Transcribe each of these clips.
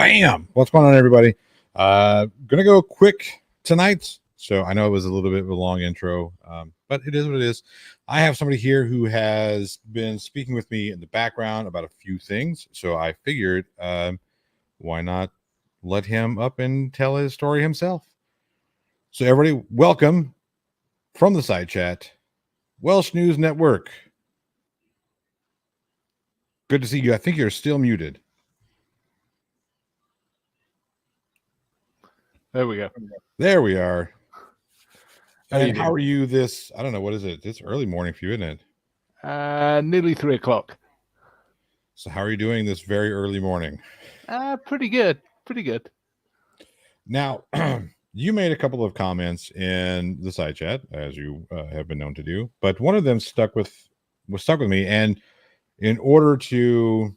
Bam! What's going on, everybody? Gonna go quick tonight. So I know it was a little bit of a long intro, but it is what it is. I have somebody here who has been speaking with me in the background about a few things. So I figured, why not let him up and tell his story himself? So everybody, welcome from the side chat, Welsh News Network. Good to see you. I think you're still muted. There we go. There we are. And how are you this? I don't know. What is it? It's early morning for you, isn't it? Nearly 3 o'clock. So how are you doing this very early morning? Pretty good. Pretty good. Now, you made a couple of comments in the side chat, as you have been known to do, but one of them stuck with me. And in order to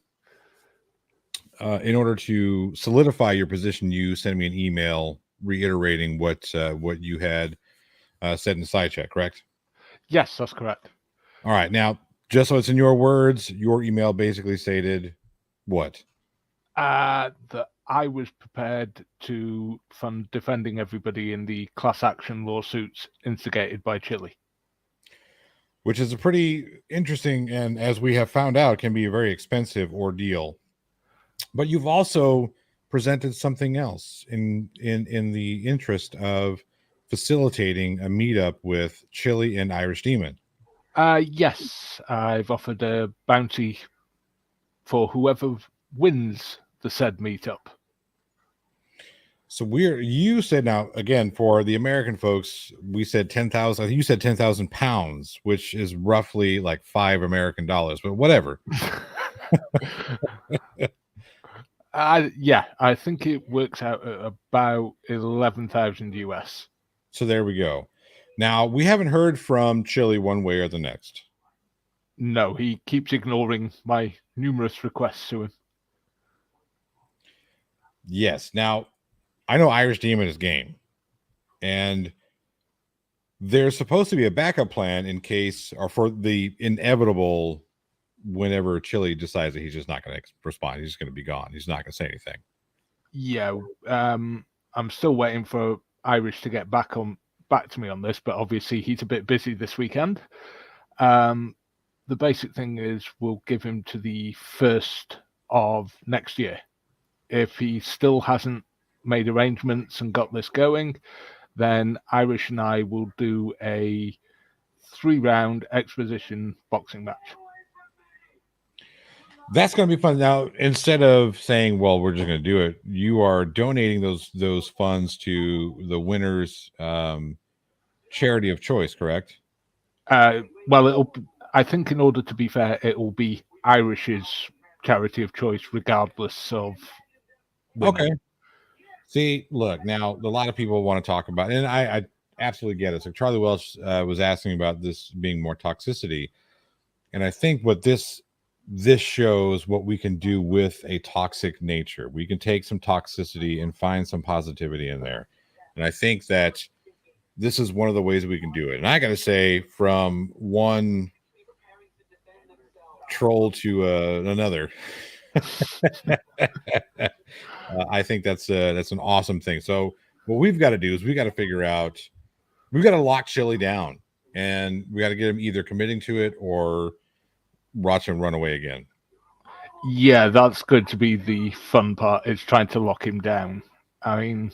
solidify your position, you sent me an email reiterating what you had said in the side chat, correct? Yes, that's correct. All right. Now, just so it's in your words, your email basically stated what? That I was prepared to fund defending everybody in the class action lawsuits instigated by Chile. Which is a pretty interesting, and as we have found out, can be a very expensive ordeal. But you've also presented something else in the interest of facilitating a meetup with Chile and Irish Demon. Yes, I've offered a bounty for whoever wins the said meetup. So you said, now again, for the American folks, we said 10,000. I think you said 10,000 pounds, which is roughly like $5 American, but whatever. Yeah, I think it works out at about 11,000 US. So there we go. Now, we haven't heard from Chile one way or the next. No, he keeps ignoring my numerous requests to him. Yes. Now, I know Irish Demon is game, and there's supposed to be a backup plan in case, or for the inevitable, whenever Chile decides that he's just not going to respond, he's just going to be gone. He's not going to say anything. Yeah. I'm still waiting for Irish to get back to me on this, but obviously he's a bit busy this weekend. The basic thing is we'll give him to the 1st of next year. If he still hasn't made arrangements and got this going, then Irish and I will do a 3-round exposition boxing match. That's going to be fun. Now, instead of saying, well, we're just going to do it, you are donating those funds to the winner's charity of choice, correct? Well, I think in order to be fair, it will be Irish's charity of choice, regardless of winner. Okay. See, look, now a lot of people want to talk about, and I absolutely get it. So Charlie Welsh was asking about this being more toxicity, and I think what this shows what we can do with a toxic nature. We can take some toxicity and find some positivity in there, and I think that this is one of the ways we can do it. And I got to say, from one troll to another. I think that's an awesome thing. So what we've got to do is we got to figure out, we've got to lock Chile down, and we got to get him either committing to it or watch him run away again. Yeah, that's going to be the fun part, is trying to lock him down. I mean,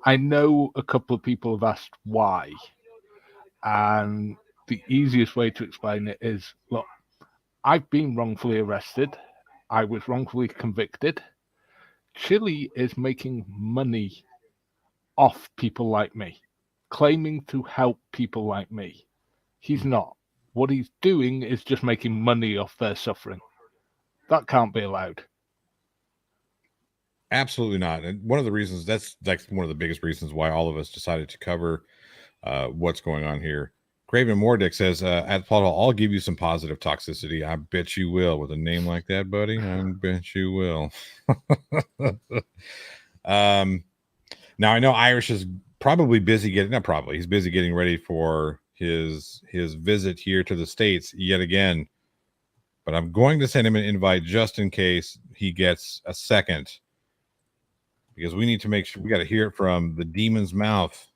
I know a couple of people have asked why, and the easiest way to explain it is, look, I've been wrongfully arrested. I was wrongfully convicted. Chile is making money off people like me, claiming to help people like me. He's not. What he's doing is just making money off their suffering. That can't be allowed. Absolutely not. And one of the reasons, that's like one of the biggest reasons why all of us decided to cover what's going on here. Craven Mordick says, at Plot Hole, I'll give you some positive toxicity. I bet you will. With a name like that, buddy, I bet you will. Now, I know Irish is probably busy he's busy getting ready for his visit here to the States yet again. But I'm going to send him an invite just in case he gets a second because we need to make sure we got to hear it from the demon's mouth.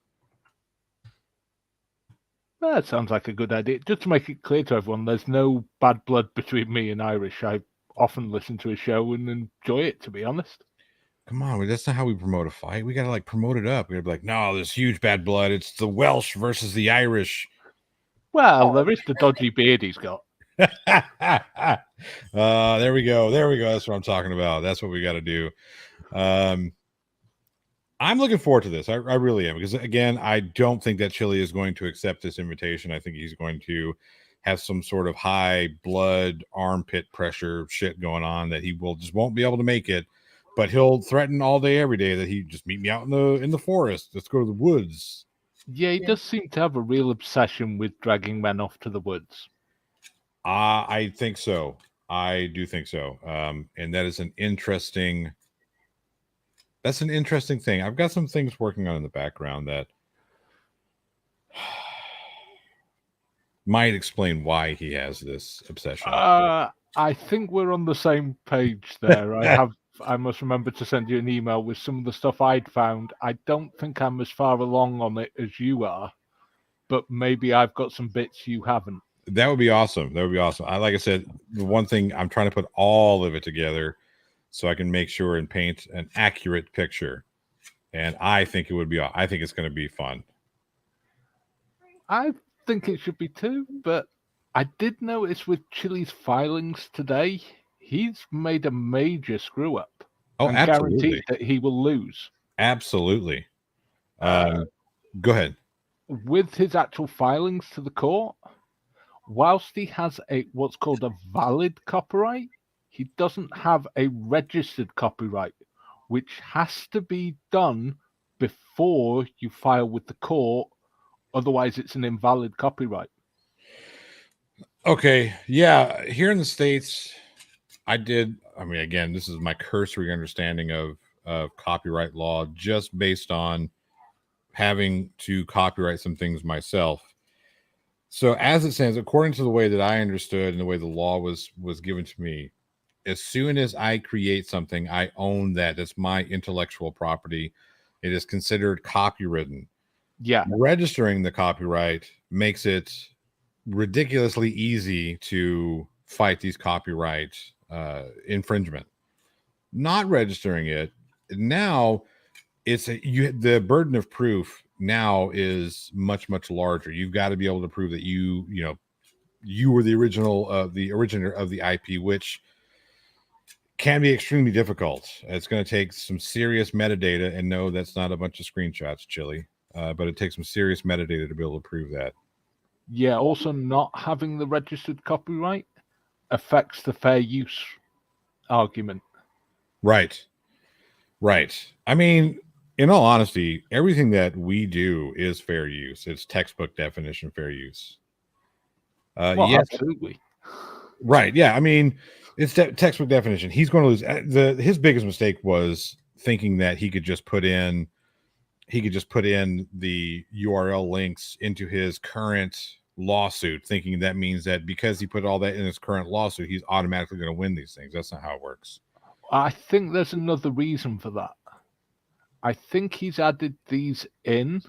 That sounds like a good idea. Just to make it clear to everyone, there's no bad blood between me and Irish. I often listen to a show and enjoy it, to be honest. Come on, that's not how we promote a fight. We got to like promote it up. We got to be like, no, there's huge bad blood. It's the Welsh versus the Irish. Well, there is the dodgy beard he's got. There we go. There we go. That's what I'm talking about. That's what we got to do. I'm looking forward to this. I really am, because again, I don't think that Chili is going to accept this invitation. I think he's going to have some sort of high blood armpit pressure shit going on that he won't be able to make it. But he'll threaten all day, every day that he just meet me out in the forest. Let's go to the woods. Yeah, he does seem to have a real obsession with dragging men off to the woods. I think so. I do think so. And that is an interesting. That's an interesting thing. I've got some things working on in the background that might explain why he has this obsession. I think we're on the same page there. I must remember to send you an email with some of the stuff I'd found. I don't think I'm as far along on it as you are, but maybe I've got some bits you haven't. That would be awesome. That would be awesome. Like I said, the one thing I'm trying to put all of it together so I can make sure and paint an accurate picture. And I think I think it's going to be fun. I think it should be too, but I did notice with Chili's filings today, he's made a major screw up. Oh, and absolutely. Guaranteed that he will lose. Absolutely. Go ahead. With his actual filings to the court, whilst he has what's called a valid copyright, he doesn't have a registered copyright, which has to be done before you file with the court. Otherwise, it's an invalid copyright. Okay. Yeah. Here in the States, again, this is my cursory understanding of copyright law, just based on having to copyright some things myself. So as it stands, according to the way that I understood and the way the law was given to me, as soon as I create something, I own that. That's my intellectual property. It is considered copywritten. Yeah. Registering the copyright makes it ridiculously easy to fight these copyright infringement. Not registering it, now the burden of proof now is much, much larger. You've got to be able to prove that you were the originator of the IP, which can be extremely difficult. It's going to take some serious metadata, and no, that's not a bunch of screenshots, Chili, but it takes some serious metadata to be able to prove that. Yeah, also not having the registered copyright affects the fair use argument. Right. I mean, in all honesty, everything that we do is fair use. It's textbook definition fair use. Yes. Absolutely. Right. Yeah. I mean, it's textbook definition. He's going to lose. His biggest mistake was thinking that he could just put in the URL links into his current lawsuit, thinking that means that because he put all that in his current lawsuit, he's automatically going to win these things. That's not how it works. I think there's another reason for that. I think he's added these in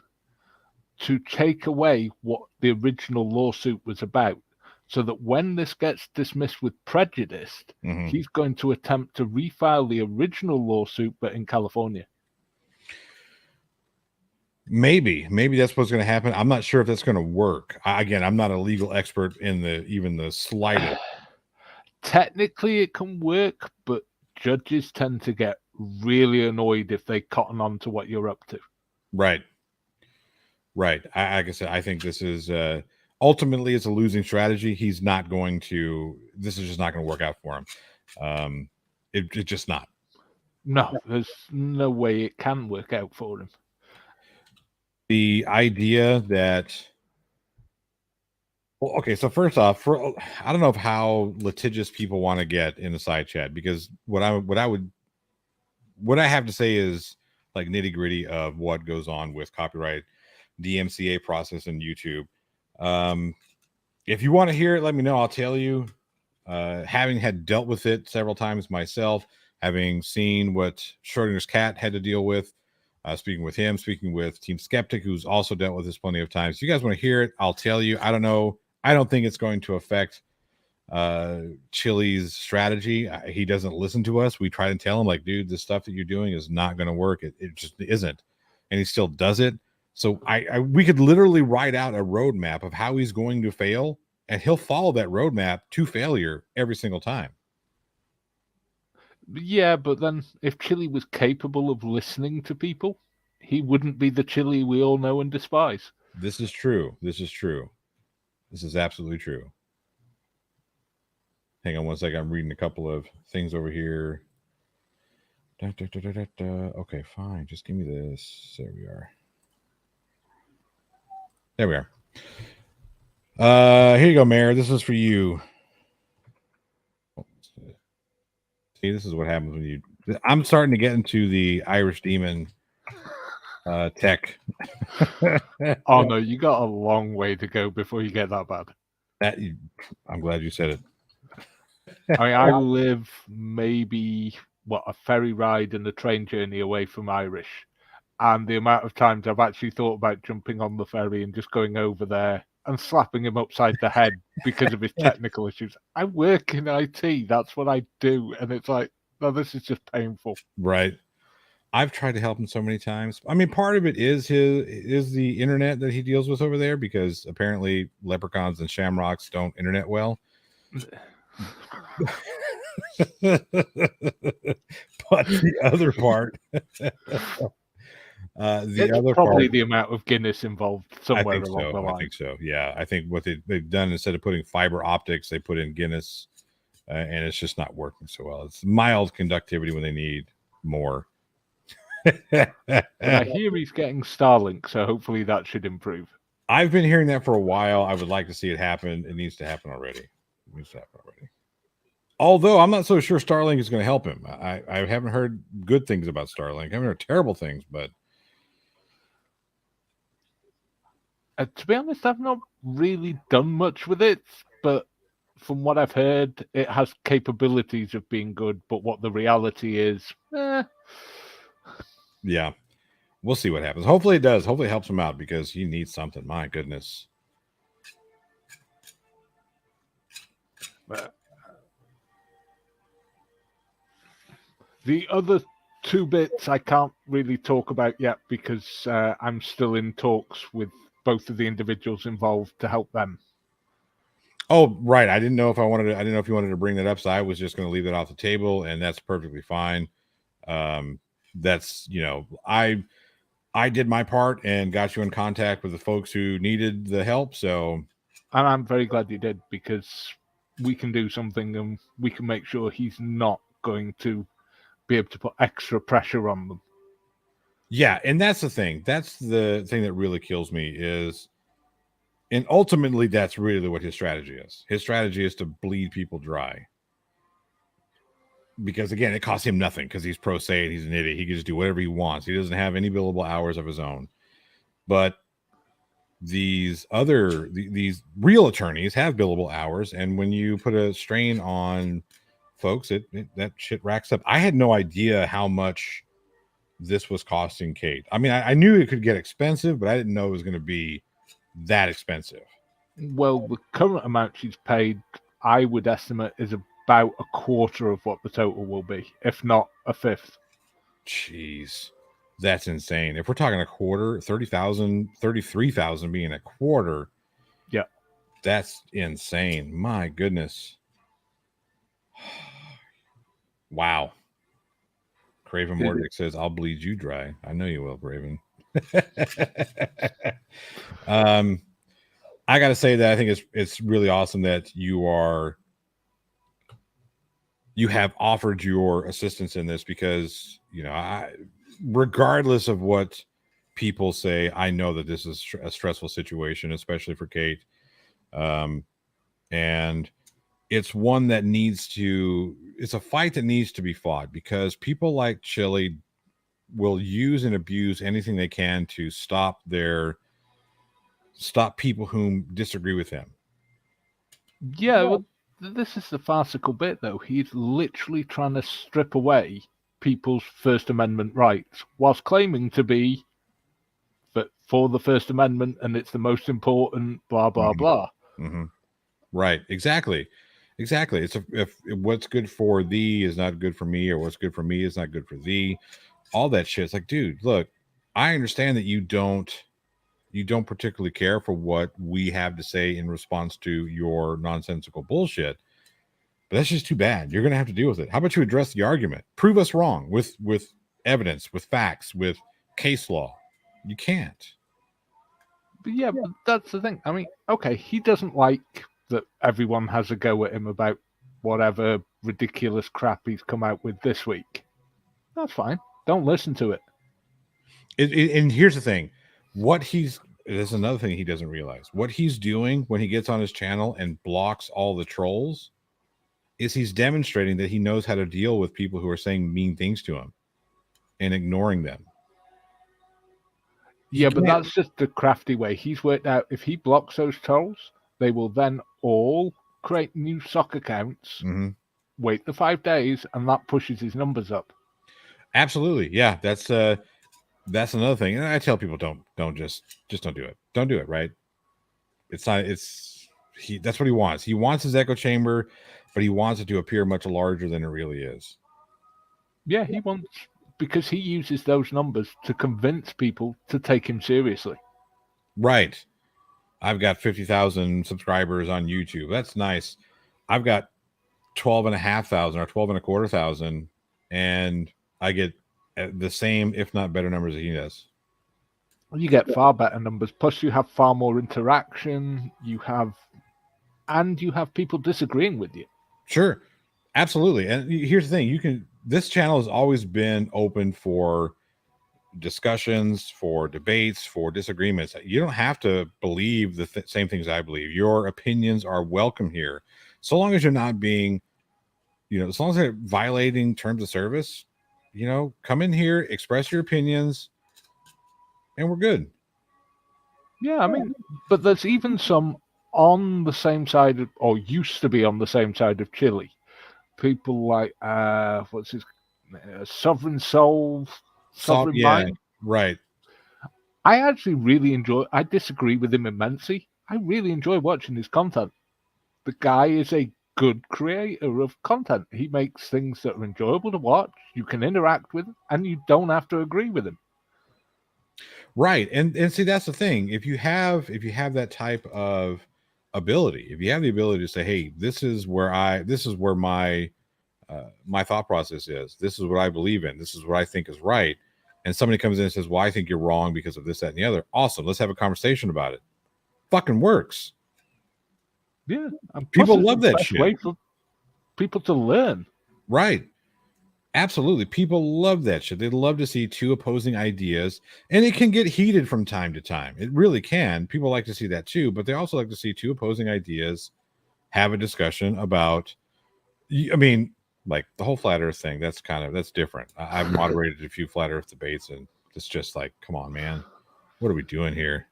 to take away what the original lawsuit was about, so that when this gets dismissed with prejudice, he's going to attempt to refile the original lawsuit, but in California. Maybe that's what's going to happen. I'm not sure if that's going to work. Again, I'm not a legal expert in even the slightest. Technically, it can work, but judges tend to get really annoyed if they cotton on to what you're up to. Right. Like I said, I think this is ultimately it's a losing strategy. He's not going to. This is just not going to work out for him. It's just not. No, there's no way it can work out for him. The idea that. Well, okay, so first off, I don't know how litigious people want to get in the side chat, because what I have to say is like nitty gritty of what goes on with copyright, DMCA process, and YouTube. If you want to hear it, let me know. I'll tell you. Having had dealt with it several times myself, having seen what Schrodinger's cat had to deal with, speaking with him, speaking with Team Skeptic, who's also dealt with this plenty of times. If you guys want to hear it, I'll tell you. I don't know. I don't think it's going to affect Chili's strategy. He doesn't listen to us. We try to tell him, like, dude, the stuff that you're doing is not going to work. It just isn't. And he still does it. So we could literally write out a roadmap of how he's going to fail, and he'll follow that roadmap to failure every single time. Yeah, but then if Chili was capable of listening to people, he wouldn't be the Chili we all know and despise. This is true. This is true. This is absolutely true. Hang on one second. I'm reading a couple of things over here. Okay, fine. Just give me this. There we are. There we are. Here you go, Mayor. This is for you. See, this is what happens when you... I'm starting to get into the Irish Demon tech. Oh, no, you got a long way to go before you get that bad. I'm glad you said it. I mean, I live maybe, a ferry ride and a train journey away from Irish. And the amount of times I've actually thought about jumping on the ferry and just going over there and slapping him upside the head because of his technical issues. I work in IT. That's what I do. And it's like, no, this is just painful. Right. I've tried to help him so many times. I mean, part of it is the internet that he deals with over there, because apparently leprechauns and shamrocks don't internet well. But the other part, probably the amount of Guinness involved somewhere along the line. I think so. Yeah, I think what they've done, instead of putting fiber optics, they put in Guinness, and it's just not working so well. It's mild conductivity when they need more. I hear he's getting Starlink, so hopefully that should improve. I've been hearing that for a while. I would like to see it happen. It needs to happen already. Although I'm not so sure Starlink is going to help him. I haven't heard good things about Starlink. I haven't heard terrible things, but to be honest, I've not really done much with it. But from what I've heard, it has capabilities of being good. But what the reality is, yeah, we'll see what happens. Hopefully it does. Hopefully it helps him out, because he needs something. My goodness. The other two bits I can't really talk about yet, because I'm still in talks with both of the individuals involved to help them. Oh, right. I didn't know if you wanted to bring that up, so I was just going to leave it off the table, and that's perfectly fine. That's, I did my part and got you in contact with the folks who needed the help. So, and I'm very glad you did, because we can do something, and we can make sure he's not going to be able to put extra pressure on them. Yeah, and that's the thing. That's the thing that really kills me is, and ultimately that's really what his strategy is. His strategy is to bleed people dry. Because again, it costs him nothing, because he's pro se and he's an idiot. He can just do whatever he wants. He doesn't have any billable hours of his own. But these real attorneys have billable hours, and when you put a strain on folks, that shit racks up. I had no idea how much this was costing Kate. I mean, I knew it could get expensive, but I didn't know it was going to be that expensive. Well, the current amount she's paid, I would estimate, is about a quarter of what the total will be, if not a fifth. Jeez, that's insane. If we're talking a quarter, 30,000, 33,000 being a quarter, yeah, that's insane. My goodness. Wow. Craven Mordick says, "I'll bleed you dry." I know you will, Craven. I got to say that I think it's really awesome that you have offered your assistance in this, because regardless of what people say, I know that this is a stressful situation, especially for Kate, and it's one that it's a fight that needs to be fought, because people like Chili will use and abuse anything they can to stop people whom disagree with him. Yeah, well, this is the farcical bit, though. He's literally trying to strip away people's First Amendment rights whilst claiming to be for the First Amendment and it's the most important, blah, blah, blah. Mm-hmm. Right. Exactly. It's if what's good for thee is not good for me, or what's good for me is not good for thee. All that shit. It's like, dude, look, I understand that you don't particularly care for what we have to say in response to your nonsensical bullshit, but that's just too bad. You're going to have to deal with it. How about you address the argument? Prove us wrong with evidence, with facts, with case law. You can't. But yeah, but that's the thing. I mean, okay, he doesn't like that everyone has a go at him about whatever ridiculous crap he's come out with this week. That's fine. Don't listen to it. And here's the thing. There's another thing he doesn't realize. What he's doing when he gets on his channel and blocks all the trolls is he's demonstrating that he knows how to deal with people who are saying mean things to him and ignoring them. Yeah, but that's just the crafty way. He's worked out if he blocks those trolls, they will then all create new sock accounts, wait the 5 days, and that pushes his numbers up. Absolutely. Yeah, that's another thing. And I tell people don't just don't do it. Don't do it, right? That's what he wants. He wants his echo chamber, but he wants it to appear much larger than it really is. Yeah, he wants, because he uses those numbers to convince people to take him seriously. Right. I've got 50,000 subscribers on YouTube. That's nice. I've got 12,500 or 12,250, and I get the same, if not better numbers that he does. You get far better numbers. Plus, you have far more interaction. You have people disagreeing with you. Sure, absolutely. And here's the thing: this channel has always been open for discussions, for debates, for disagreements. You don't have to believe the same things I believe. Your opinions are welcome here, so long as you're not being, as long as they're violating terms of service. Come in here, express your opinions, and we're good. Yeah, I mean, but there's even some on the same side or used to be on the same side of Chile. People like what's his Sovereign Soul, Sovereign Mind. Right. I actually really enjoy. I disagree with him immensely. I really enjoy watching his content. The guy is a good creator of content. He makes things that are enjoyable to watch. You can interact with, and you don't have to agree with him. Right, and see, that's the thing. If you have that type of ability, if you have the ability to say, "Hey, this is where my my thought process is. This is what I believe in. This is what I think is right," and somebody comes in and says, "Well, I think you're wrong because of this, that, and the other." Awesome. Let's have a conversation about it. Fucking works. Yeah, people love that shit. Way for people to learn. Right. Absolutely. People love that shit. They love to see two opposing ideas, and it can get heated from time to time. It really can. People like to see that too, but they also like to see two opposing ideas have a discussion about, I mean, like the whole flat earth thing. That's different. I've moderated a few flat earth debates, and it's just like, come on, man. What are we doing here?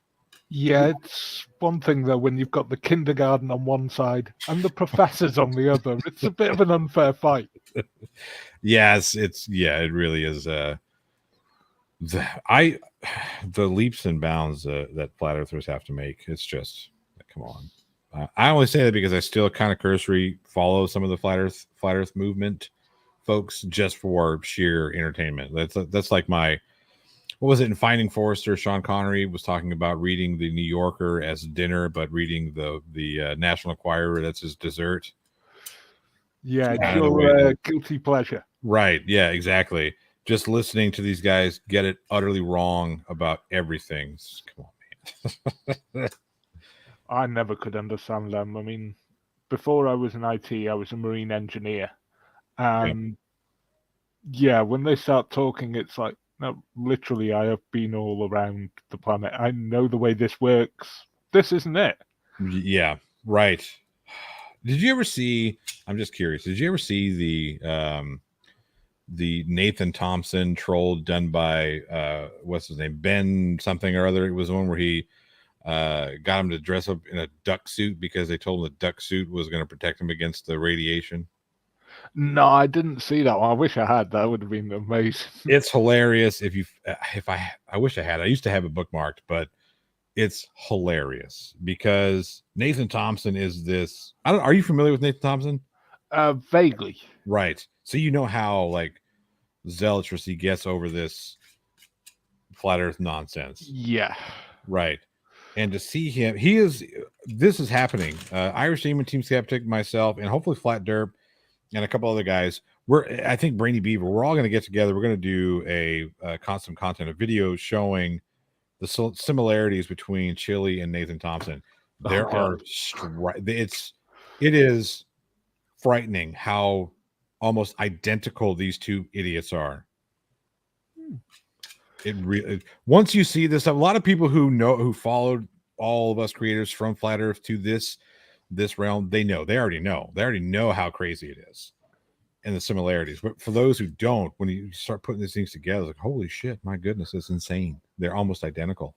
Yeah, it's one thing though when you've got the kindergarten on one side and the professors on the other. It's a bit of an unfair fight. Yes, it really is. The leaps and bounds that flat earthers have to make. It's just, come on. I only say that because I still kind of cursory follow some of the flat earth movement folks just for sheer entertainment. That's like my, what was it in Finding Forrester? Sean Connery was talking about reading the New Yorker as dinner, but reading the National Enquirer, that's his dessert. Yeah, it's your guilty pleasure. Right. Yeah, exactly. Just listening to these guys get it utterly wrong about everything. Come on, man. I never could understand them. I mean, before I was in IT, I was a marine engineer. And yeah, when they start talking, it's like, no, literally, I have been all around the planet. I know the way this works. This isn't it. Yeah, right. Did you ever see, I'm just curious, did you ever see the Nathan Thompson troll done by, what's his name? Ben something or other? It was the one where he got him to dress up in a duck suit because they told him the duck suit was going to protect him against the radiation. No, I didn't see that one. I wish I had. That would have been amazing. It's hilarious. I wish I had. I used to have it bookmarked, but it's hilarious because Nathan Thompson is this. Are you familiar with Nathan Thompson? Vaguely. Right. So you know how like zealous he gets over this flat Earth nonsense. Yeah. Right. And to see him, this is happening. Irish Demon, Team Skeptic, myself, and hopefully Flat Derp and a couple other guys. I think Brainy Beaver, we're all going to get together. We're going to do a constant content, a video showing the similarities between Chili and Nathan Thompson. There it is frightening how almost identical these two idiots are. It really, once you see this, a lot of people who followed all of us creators from Flat Earth to this realm, they already know how crazy it is and the similarities. But for those who don't, when you start putting these things together, it's like, holy shit, my goodness, it's insane. They're almost identical.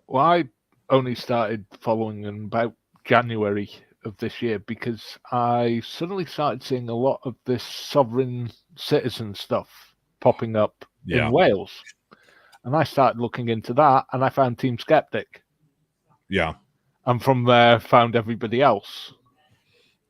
Well, I only started following them about January of this year because I suddenly started seeing a lot of this sovereign citizen stuff popping up in Wales. And I started looking into that, and I found Team Skeptic. Yeah. And from there, found everybody else.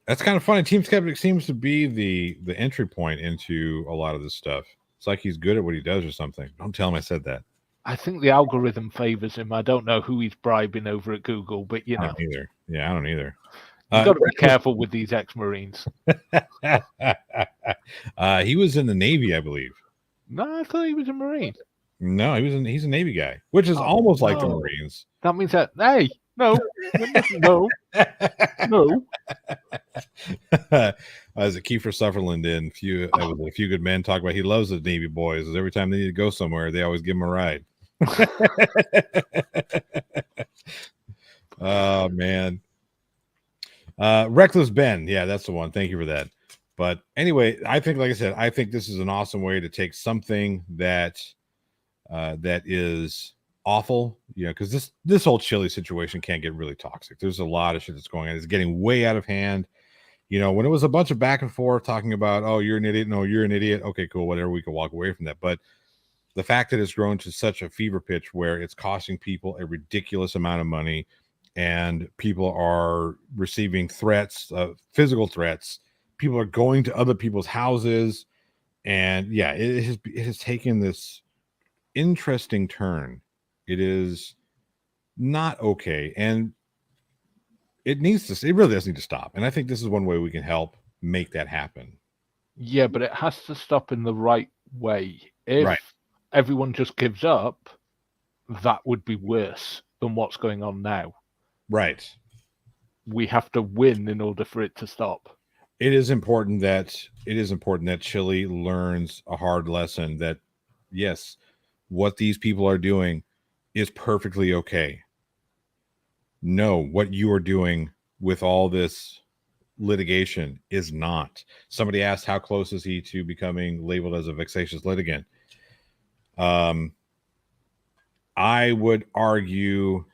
That's kind of funny. Team Skeptic seems to be the entry point into a lot of this stuff. It's like he's good at what he does or something. Don't tell him I said that. I think the algorithm favors him. I don't know who he's bribing over at Google, but you know. I don't either. Yeah, I don't either. You've got to be careful with these ex-Marines. He was in the Navy, I believe. No, I thought he was a Marine. No, he's a Navy guy, which is almost like the Marines. That means that, hey, no. As a Kiefer Sutherland in a few good men talk about, he loves the Navy boys. Every time they need to go somewhere, they always give him a ride. Oh man. Reckless Ben, yeah, that's the one. Thank you for that. But anyway, I think, like I said, I think this is an awesome way to take something that is awful, because this whole Chili situation can get really toxic. There's a lot of shit that's going on. It's getting way out of hand. When it was a bunch of back and forth talking about, oh, you're an idiot, no, you're an idiot. Okay, cool, whatever. We can walk away from that. But the fact that it's grown to such a fever pitch where it's costing people a ridiculous amount of money, and people are receiving threats, physical threats. People are going to other people's houses, and yeah, it has taken this interesting turn. It is not okay, and it really does need to stop. And I think this is one way we can help make that happen. Yeah, but it has to stop in the right way. If everyone just gives up, that would be worse than what's going on now. Right. We have to win in order for it to stop. It is important that Chili learns a hard lesson that, yes, what these people are doing is perfectly okay. No, what you are doing with all this litigation is not. Somebody asked, how close is he to becoming labeled as a vexatious litigant? I would argue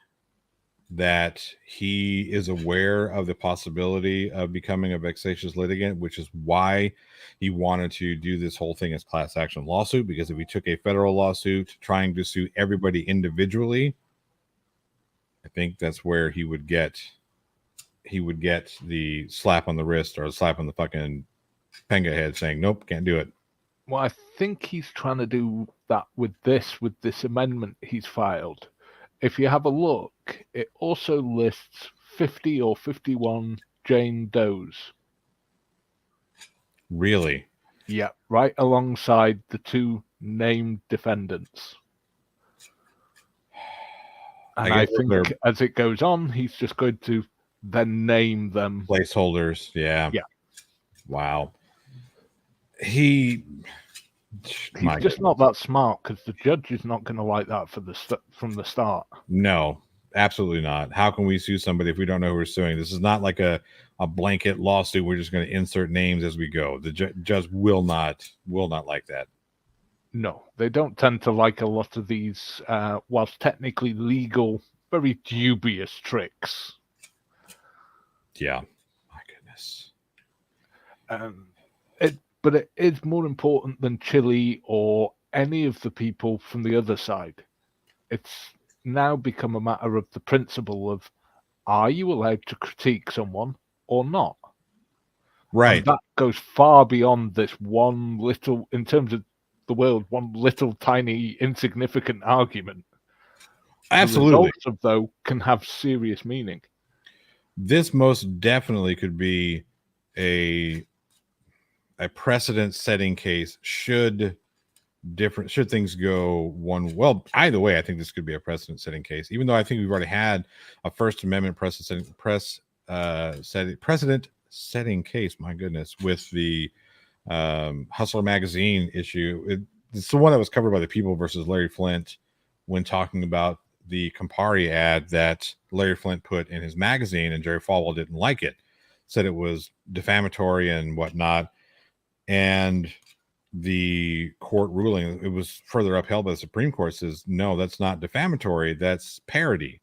that he is aware of the possibility of becoming a vexatious litigant, which is why he wanted to do this whole thing as class action lawsuit, because if he took a federal lawsuit trying to sue everybody individually, I think that's where he would get the slap on the wrist or a slap on the fucking penga head saying, nope, can't do it. Well, I think he's trying to do that with this amendment he's filed. If you have a look, it also lists 50 or 51 Jane Does. Really? Yeah, right alongside the two named defendants. And I think as it goes on, he's just going to then name them. Placeholders, yeah. Yeah. Wow. He's just not that smart, because the judge is not going to like that from the start. No, absolutely not. How can we sue somebody if we don't know who we're suing? This is not like a blanket lawsuit. We're just going to insert names as we go. The judge will not like that. No, they don't tend to like a lot of these, whilst technically legal very dubious tricks. Yeah, my goodness. But it is more important than Chile or any of the people from the other side. It's now become a matter of the principle of, are you allowed to critique someone or not? Right. And that goes far beyond this one little, in terms of the world, one little tiny insignificant argument. Absolutely. The results of though can have serious meaning. This most definitely could be a precedent-setting case should things go one. Well, either way, I think this could be a precedent-setting case. Even though I think we've already had a First Amendment precedent-setting case. My goodness, with the Hustler magazine issue, it's the one that was covered by the People versus Larry Flint when talking about the Campari ad that Larry Flint put in his magazine, and Jerry Falwell didn't like it, said it was defamatory and whatnot. And the court ruling, it was further upheld by the Supreme Court, says, no, that's not defamatory, that's parody.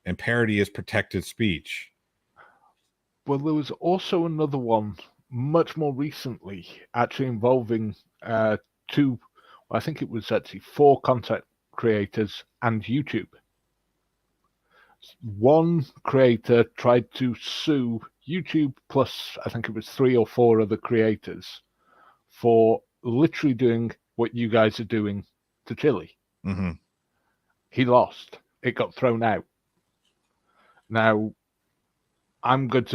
And parody is protected speech. Well, there was also another one much more recently, actually involving I think it was actually 4 content creators and YouTube. One creator tried to sue YouTube plus, I think it was 3 or 4 other creators for literally doing what you guys are doing to Chile. Mm-hmm. He lost. It got thrown out. Now, I've got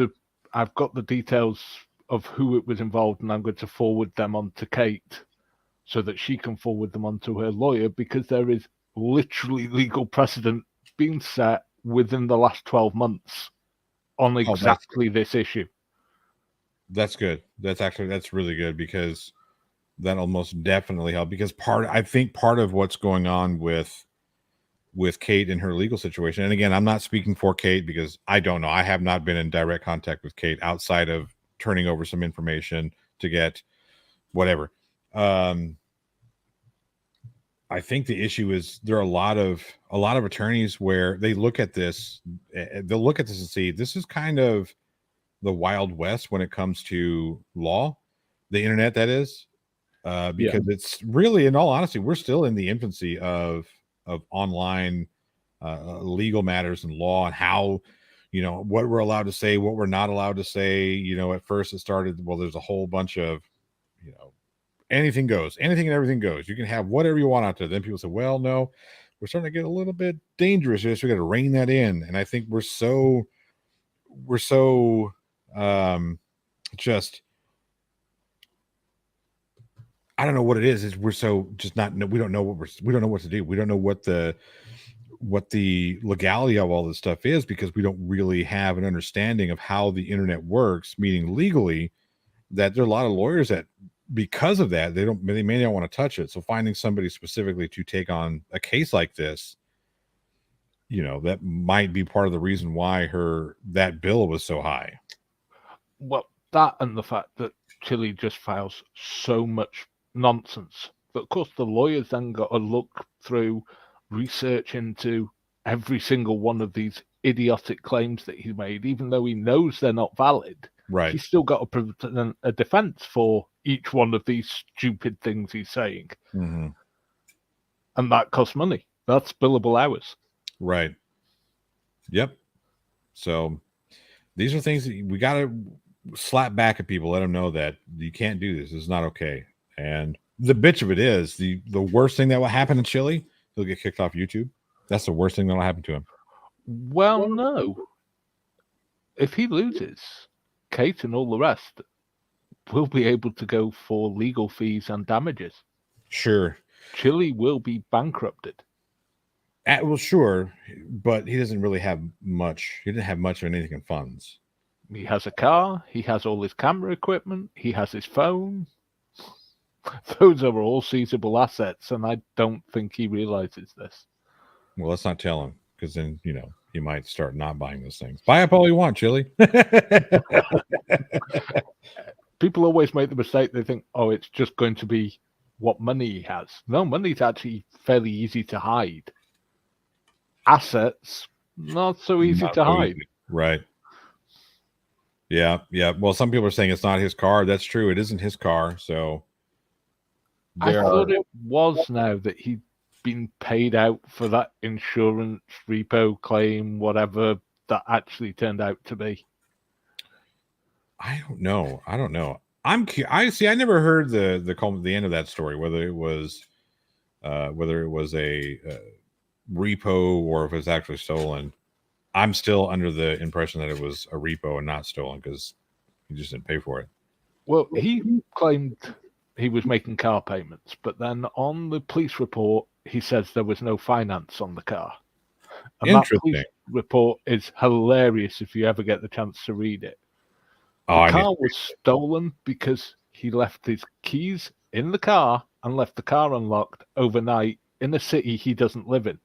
the details of who it was involved, and I'm going to forward them on to Kate so that she can forward them on to her lawyer, because there is literally legal precedent being set within the last 12 months on exactly this issue. That's good. That's really good, because that'll most definitely help. Because I think part of what's going on with Kate and her legal situation, and again, I'm not speaking for Kate because I don't know. I have not been in direct contact with Kate outside of turning over some information to get whatever. I think the issue is there are a lot of attorneys where they look at this, they'll look at this and see this is kind of the Wild West when it comes to law, the internet, that is, because it's really, in all honesty, we're still in the infancy of online legal matters and law, and how, what we're allowed to say, what we're not allowed to say. At first it started, well, there's a whole bunch of, anything goes, anything and everything goes. You can have whatever you want out there. Then people say, well, no, we're starting to get a little bit dangerous here, so we got to rein that in. And I think we're so just, I don't know what it is we're so just not, we don't know we don't know what to do. We don't know what the legality of all this stuff is, because we don't really have an understanding of how the internet works, meaning legally, that there are a lot of lawyers that, because of that, they may not want to touch it. So finding somebody specifically to take on a case like this, that might be part of the reason why that bill was so high. Well, that and the fact that Chile just files so much nonsense. But of course, the lawyers then got to look through, research into every single one of these idiotic claims that he made, even though he knows they're not valid. Right. He's still got to present a defense for each one of these stupid things he's saying. Mm-hmm. And that costs money. That's billable hours. Right. Yep. So these are things that we got to slap back at people, let them know that you can't do this. It's not okay. And the bitch of it is, the worst thing that will happen in Chile, he'll get kicked off YouTube. That's the worst thing that will happen to him. Well, no. If he loses, Kate and all the rest will be able to go for legal fees and damages. Sure. Chile will be bankrupted. Well, sure, but he doesn't really have much. He didn't have much of anything in funds. He has a car. He has all his camera equipment. He has his phone. Those are all seizable assets, and I don't think he realizes this. Well, let's not tell him, because then, he might start not buying those things. Buy up all you want, Chili. People always make the mistake. They think, oh, it's just going to be what money he has. No, money's actually fairly easy to hide. assets, not so easy Not to so hide. easy. Right. Yeah. Well, some people are saying it's not his car. That's true. It isn't his car. So I thought it was now that he'd been paid out for that insurance repo claim, whatever that actually turned out to be. I don't know. I see. I never heard the end of that story. Whether it was a repo or if it's actually stolen. I'm still under the impression that it was a repo and not stolen because he just didn't pay for it. Well, he claimed he was making car payments, but then on the police report, he says there was no finance on the car. And that police report is hilarious if you ever get the chance to read it. The car was stolen because he left his keys in the car and left the car unlocked overnight in a city he doesn't live in.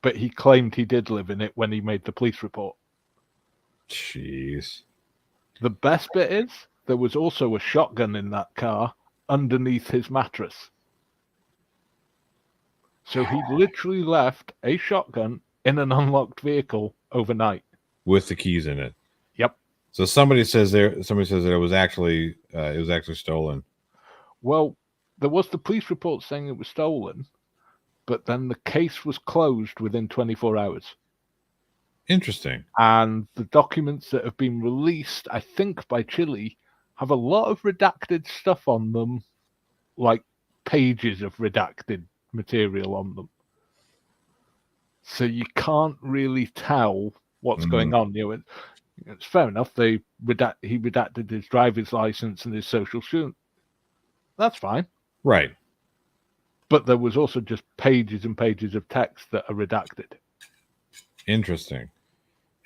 But he claimed he did live in it when he made the police report. Jeez. The best bit is there was also a shotgun in that car underneath his mattress. So he literally left a shotgun in an unlocked vehicle overnight with the keys in it. Yep. So somebody says that it was actually stolen. Well, there was the police report saying it was stolen, but then the case was closed within 24 hours. Interesting. And the documents that have been released, I think by Chile, have a lot of redacted stuff on them, like pages of redacted material on them. So you can't really tell what's going on. It's fair enough. He redacted his driver's license and his social security. That's fine. Right. But there was also just pages and pages of text that are redacted. Interesting.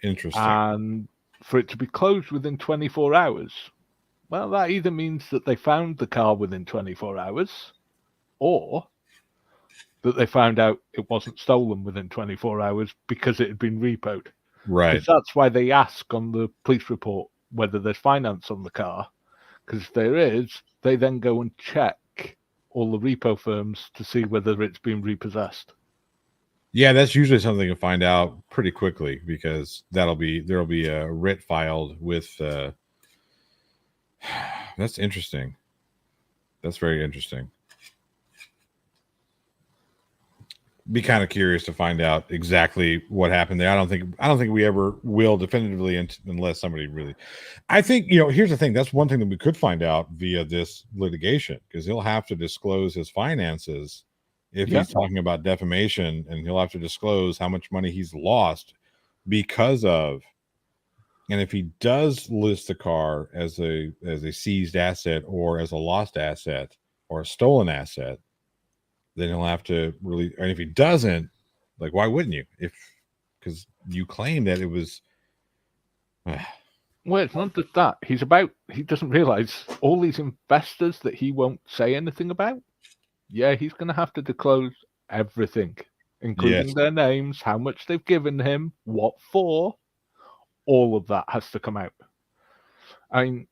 And for it to be closed within 24 hours, well, that either means that they found the car within 24 hours, or that they found out it wasn't stolen within 24 hours because it had been repoed. Right. Because that's why they ask on the police report whether there's finance on the car. Because if there is, they then go and check all the repo firms to see whether it's been repossessed. Yeah, that's usually something to find out pretty quickly because there'll be a writ filed with. That's interesting. That's very interesting. Be kind of curious to find out exactly what happened there. I don't think we ever will definitively unless somebody really. I think here's the thing. That's one thing that we could find out via this litigation because he'll have to disclose his finances. If he's talking about defamation, and he'll have to disclose how much money he's lost because of, and if he does list the car as a seized asset or as a lost asset or a stolen asset, then he'll have to really, and if he doesn't, like, why wouldn't you? Because you claim that it was. Well, it's not just that. He doesn't realize all these investors that he won't say anything about. Yeah, he's going to have to disclose everything, including their names, how much they've given him, what for. All of that has to come out. I mean,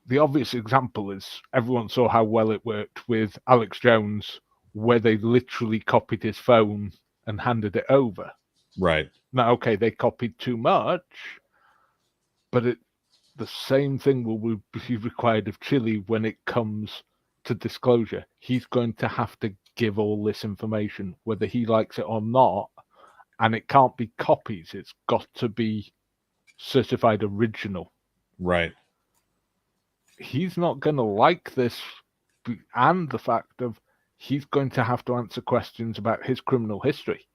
the obvious example is everyone saw how well it worked with Alex Jones, where they literally copied his phone and handed it over. Right. Now, okay, they copied too much, but the same thing will be required of Chile when it comes to disclosure. He's going to have to give all this information, whether he likes it or not, and it can't be copies. It's got to be certified original. Right. He's not going to like this, and the fact of he's going to have to answer questions about his criminal history.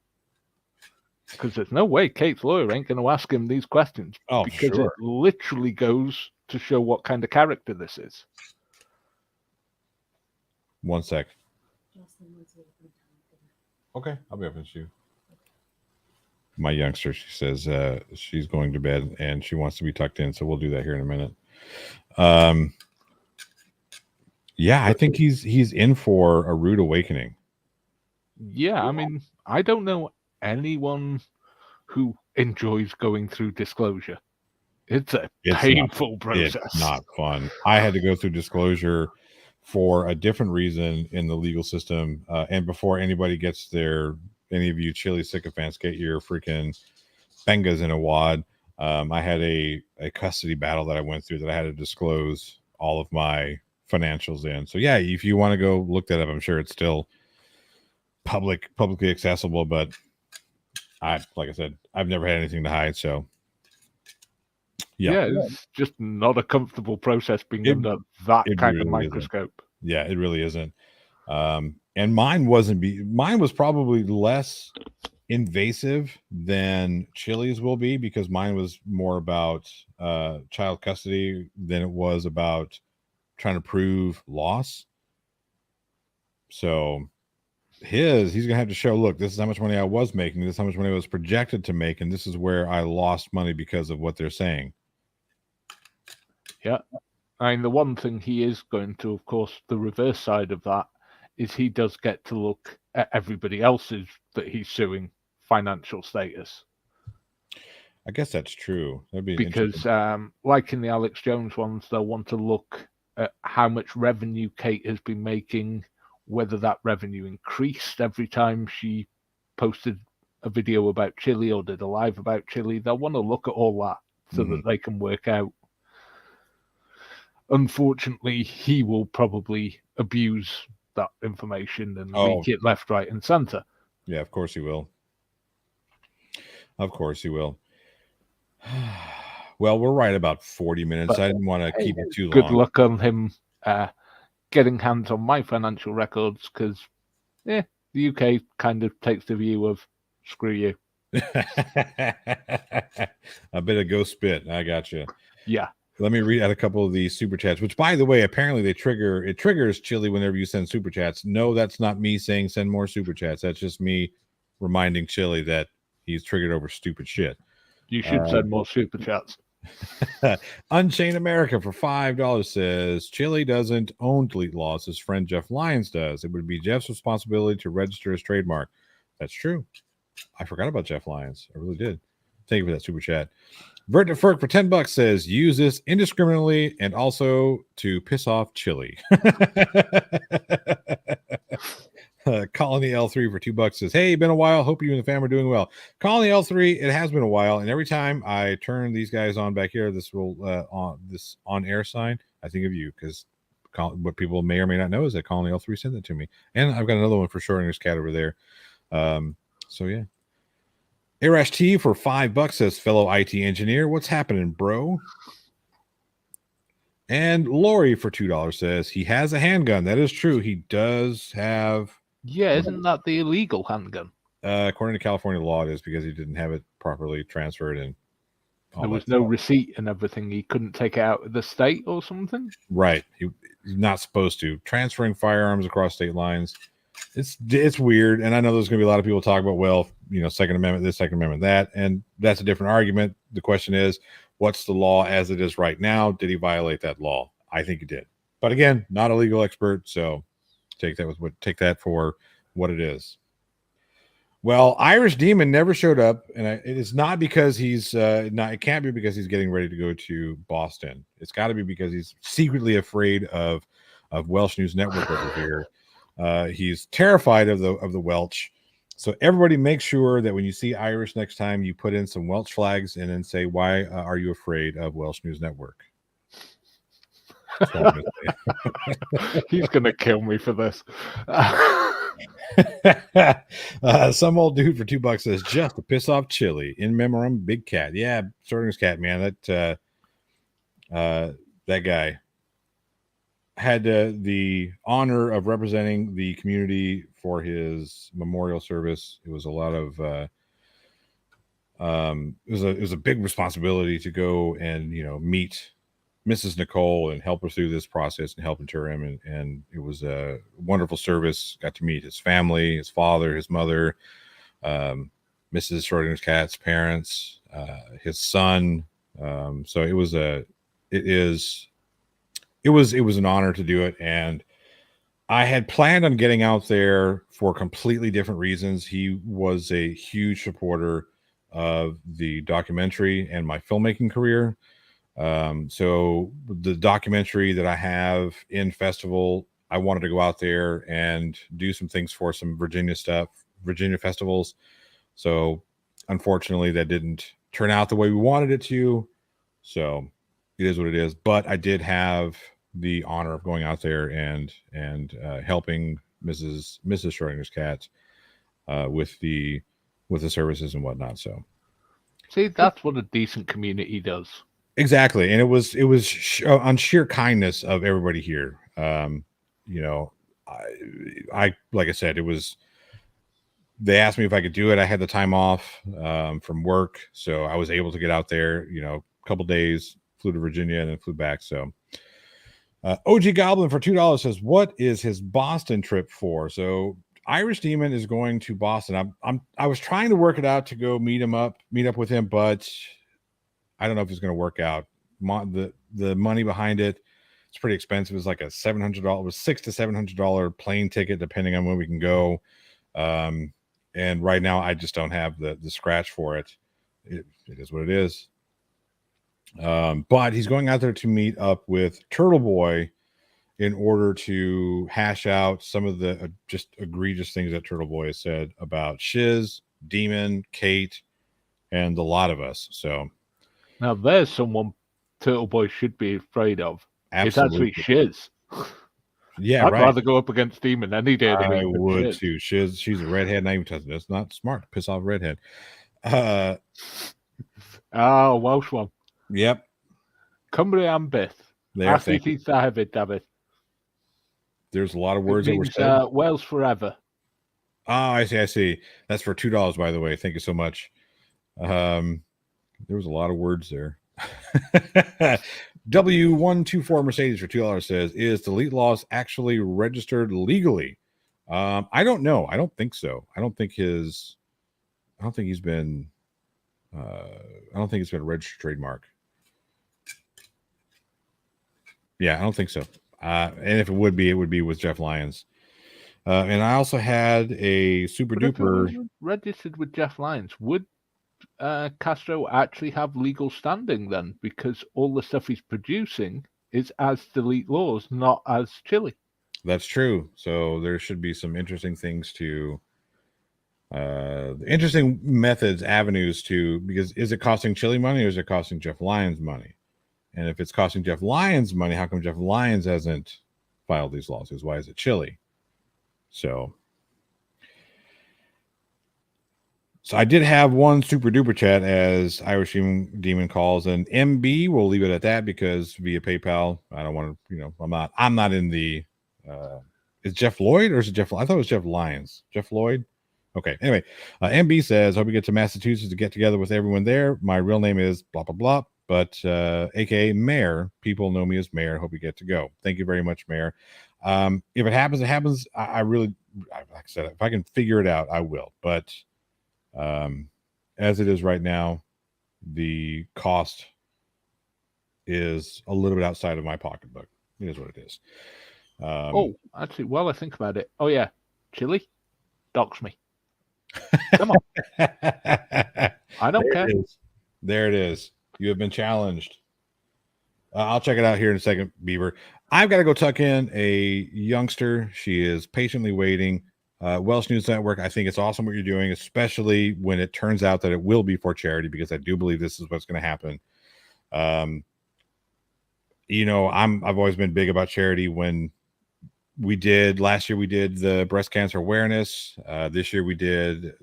Because there's no way Kate's lawyer ain't going to ask him these questions. Oh, because sure. It literally goes to show what kind of character this is. 1 sec. Okay, I'll be up with you. My youngster, she says she's going to bed and she wants to be tucked in, so we'll do that here in a minute. Yeah, I think he's in for a rude awakening. Yeah, I mean, I don't know anyone who enjoys going through disclosure. It's a painful process. It's not fun. I had to go through disclosure for a different reason in the legal system, and before anybody gets their any of you chili sycophants get your freaking bengas in a wad. I had a custody battle that I went through that I had to disclose all of my financials in. So yeah, if you want to go look that up, I'm sure it's still publicly accessible, but like I said, I've never had anything to hide. So yeah, it's just not a comfortable process being under that kind of microscope. Yeah, it really isn't. And mine was probably less invasive than Chili's will be, because mine was more about child custody than it was about trying to prove loss. So he's gonna have to show, look, this is how much money I was making, this is how much money I was projected to make, and this is where I lost money because of what they're saying. Yeah. I mean, the one thing he is going to, of course, the reverse side of that is he does get to look at everybody else's that he's suing financial status. I guess that's true. That'd be because, like in the Alex Jones ones, they'll want to look at how much revenue Kate has been making, whether that revenue increased every time she posted a video about chili or did a live about chili. They'll want to look at all that so that they can work out. Unfortunately, he will probably abuse that information and leak it left, right, and center. Yeah, of course he will. Of course he will. Well, we're right about 40 minutes. But I didn't want to keep it too long. Good luck on him getting hands on my financial records, because the UK kind of takes the view of screw you. A bit of go spit. I got you. Yeah. Let me read out a couple of these super chats, which, by the way, apparently it triggers Chili whenever you send super chats. No, that's not me saying send more super chats. That's just me reminding Chili that he's triggered over stupid shit. You should send more super chats. Unchained America for $5 says Chili doesn't own Delete Laws. His friend Jeff Lyons does. It would be Jeff's responsibility to register his trademark. That's true. I forgot about Jeff Lyons. I really did. Thank you for that super chat. Vert to Ferk for $10 says use this indiscriminately and also to piss off Chili. Colony L3 for $2 says, hey, been a while. Hope you and the fam are doing well. Colony L3, it has been a while, and every time I turn these guys on back here, this on air sign, I think of you, because what people may or may not know is that Colony L3 sent it to me, and I've got another one for Schrodinger's cat over there. So yeah. Arash T for $5 says, fellow IT engineer, what's happening, bro? And Lori for $2 says he has a handgun. That is true. He does have. Yeah, isn't that the illegal handgun? According to California law, it is, because he didn't have it properly transferred, and there was no receipt and everything. He couldn't take it out of the state or something. Right. He's not supposed to. Transferring firearms across state lines. It's weird, and I know there's going to be a lot of people talk about, well, Second Amendment this, Second Amendment that, and that's a different argument. The question is, what's the law as it is right now? Did he violate that law? I think he did, but again, not a legal expert, so take that for what it is. Well, Irish Demon never showed up, and it is not because he's not. It can't be because he's getting ready to go to Boston. It's got to be because he's secretly afraid of Welsh News Network over here. He's terrified of the Welch. So everybody make sure that when you see Irish next time, you put in some Welch flags and then say, why are you afraid of Welsh News Network? He's going to kill me for this. Some old dude for $2 says, just to piss off Chili. In memoriam, Big Cat. Yeah, Schrodinger's cat, man. That guy had the honor of representing the community for his memorial service. It was a lot of it was a big responsibility to go and meet Mrs. Nicole and help her through this process and help inter him, and it was a wonderful service. Got to meet his family, his father, his mother, Mrs. Schrodinger's cat's parents, his son. So it was an honor to do it, and I had planned on getting out there for completely different reasons. He was a huge supporter of the documentary and my filmmaking career. So the documentary that I have in festival, I wanted to go out there and do some things for some Virginia stuff Virginia festivals. So unfortunately, that didn't turn out the way we wanted it to. So it is what it is. But I did have the honor of going out there and helping Mrs. Schrodinger's cat with the services and whatnot. So see, that's what a decent community does. exactly, and it was on sheer kindness of everybody here. You know, I like I said, it was. They asked me if I could do it. I had the time off from work, so I was able to get out there. You know, a couple days, flew to Virginia and then flew back. So, OG Goblin for $2 says, "What is his Boston trip for?" So, Irish Demon is going to Boston. I was trying to work it out to go meet up with him, but I don't know if it's going to work out. The money behind it, it's pretty expensive. It's like a $700, $600 to $700 plane ticket, depending on when we can go. And right now I just don't have the scratch for it. It is what it is. But he's going out there to meet up with Turtle Boy in order to hash out some of the just egregious things that Turtle Boy has said about Shiz, Demon, Kate, and the lot of us. So now there's someone Turtle Boy should be afraid of. absolutely. It's actually Shiz. Yeah, I'd right. rather go up against Demon any day of the week. I would too. She's a redhead, not even touching it. It's not smart to piss off a redhead. Welsh one. Yep. Cymru am byth. David. There's a lot of words it means, that were said. Wales forever. Oh, I see. That's for $2, by the way. Thank you so much. There was a lot of words there. W124 Mercedes for $2 says, "Is delete laws actually registered legally?" I don't know. I don't think so. I don't think it's been a registered trademark. Yeah, I don't think so. And if it would be with Jeff Lyons. And I also had a super duper. If it was registered with Jeff Lyons, would Castro actually have legal standing then? Because all the stuff he's producing is as delete laws, not as Chili. That's true. So there should be some interesting things interesting methods, avenues to, because is it costing Chili money or is it costing Jeff Lyons money? And if it's costing Jeff Lyons money, how come Jeff Lyons hasn't filed these lawsuits? Why is it Chili? So I did have one super duper chat, as Irish Demon calls, and MB. We'll leave it at that because via PayPal, I don't want to, I'm not in the, is Jeff Lloyd or is it Jeff? I thought it was Jeff Lyons. Jeff Lloyd. Okay. Anyway, MB says, "Hope we get to Massachusetts to get together with everyone there. My real name is blah, blah, blah, but AKA Mayor. People know me as Mayor. Hope we get to go." Thank you very much, Mayor. If it happens, it happens. I really, like I said, if I can figure it out, I will. But as it is right now, the cost is a little bit outside of my pocketbook. It is what it is. Actually, while I think about it, Chili, dox me. Come on. I don't care. There it is. You have been challenged. I'll check it out here in a second, Beaver. I've got to go tuck in a youngster. She is patiently waiting. Welsh News Network, I think it's awesome what you're doing, especially when it turns out that it will be for charity, because I do believe this is what's going to happen. I've always been big about charity. When last year we did the breast cancer awareness. This year we did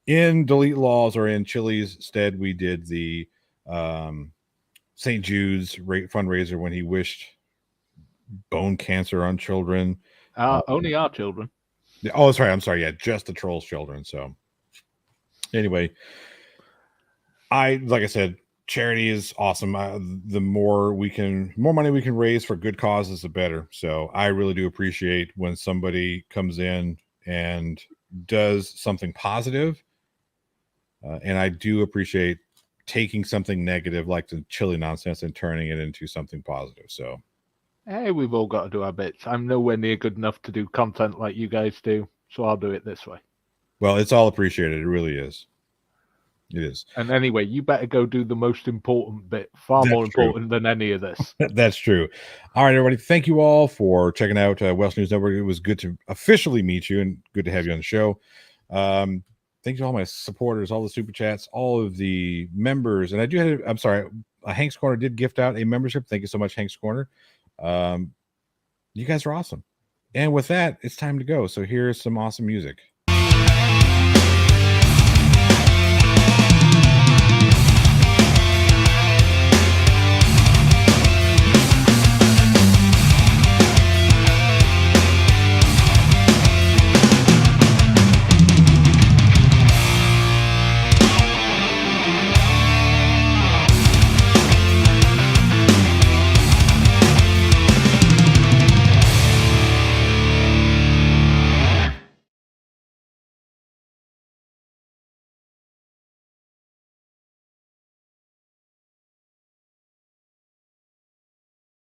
in delete laws, or in Chili's stead, we did the St. Jude's fundraiser when he wished bone cancer on children. Only our children. Oh, that's right. I'm sorry. Yeah, just the Trolls children. So anyway, like I said, charity is awesome. The more money we can raise for good causes, the better. So I really do appreciate when somebody comes in and does something positive. And I do appreciate taking something negative like the Chili nonsense and turning it into something positive. So, hey, we've all got to do our bits. I'm nowhere near good enough to do content like you guys do, so I'll do it this way. Well, it's all appreciated. It really is. It is. And anyway, you better go do the most important bit, far That's more true. important than any of this. That's true. All right, everybody. Thank you all for checking out Welsh News Network. It was good to officially meet you and good to have you on the show. Thank you to all my supporters, all the super chats, all of the members. And I do have, I'm sorry, Hank's Corner did gift out a membership. Thank you so much, Hank's Corner. You guys are awesome. And with that, it's time to go. So here's some awesome music.